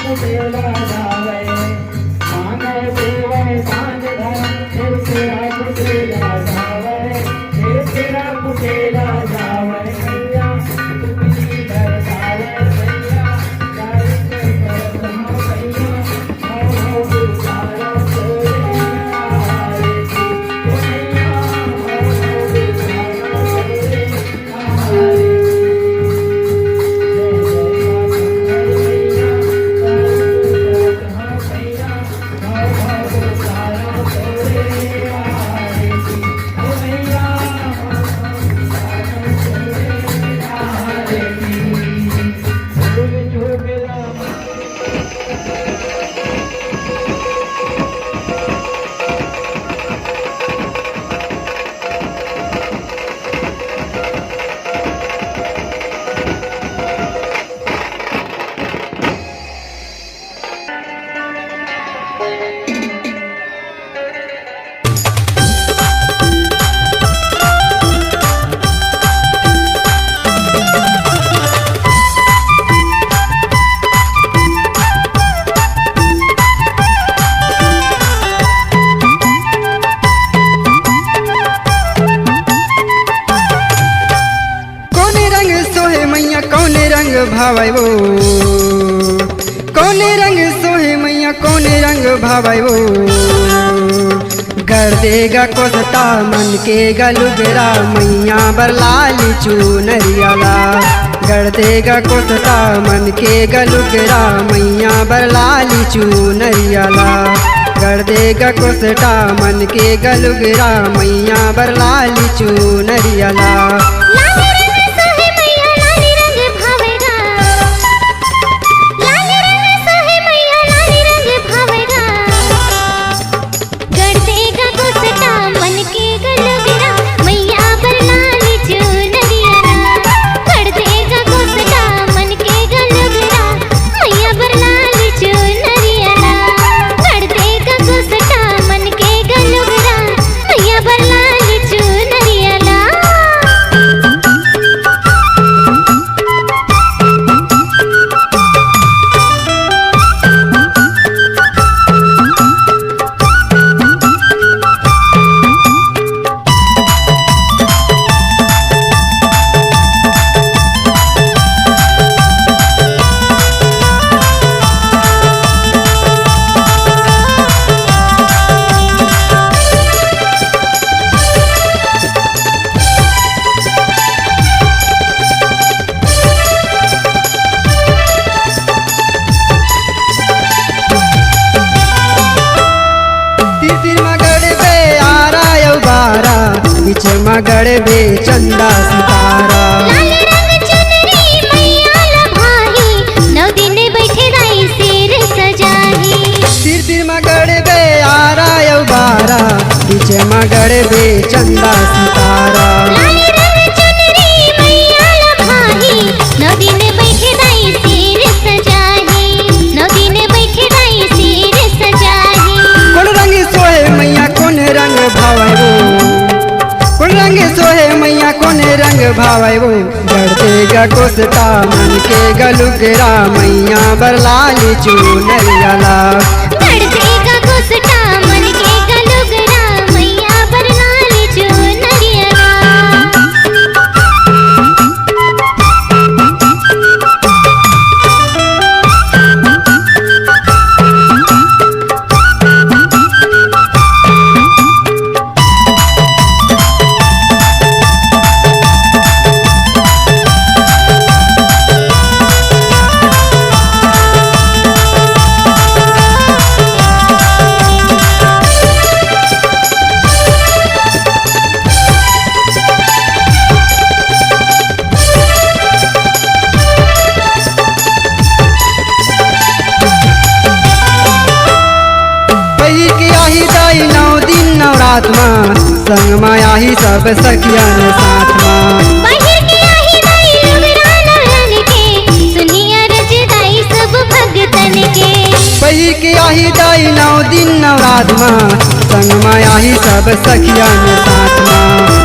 कुटेला जावे मांगे देवे सांझ धर फिर तेरा कुटेला जावे फिर तेरा कुटेला जावे मैया तुम्ही दर्शावे मैया गायत्री करत हो मैया हो गुजारो तोरे आरती मैया हो गुजारो तोरे आरती भावै वो कौन रंग सोहे मैया कौन रंग भावै वो कर देगा कोसता मन के गलुगरा मैया बरलाली चूनरियाला कर देगा कोसता मन के गलुगरा मैया बरलाली चूनरियाला कर देगा कोसता मन के गलुगरा मैया बरलाली चूनरियाला मगड़ बे चंदा सितारा लाल रंग चुनरी मैया लभाही 9 दिन बैठे दाई सिर सजाही सिर सिर मगड़ बे आरा यौ बारा पीछे मगड़ बे चंदा सितारा लाल रंग चुनरी मैया लभाही 9 दिन बैठे दाई सिर सजाही 9 दिन बैठे दाई सिर सजाही कौन रंग सोहे मैया कौन रंग भावै वो कौन रंग सोहे मैया कौन रंग भावै वो कर देगा कोसता मन के गलुगरा मैया बरलाली चूनरियाला कर देगा कोसता मन के गलुगरा मैया बरलाली चूनरियाला संग माया ही सब सखियन साथ मां बाहर के आही दाई उगरा नलन के सुनिया रज दाई सब भगतन के पही के आही दाई 9 दिन नवरात मां संग माया ही सब सखियन साथ मां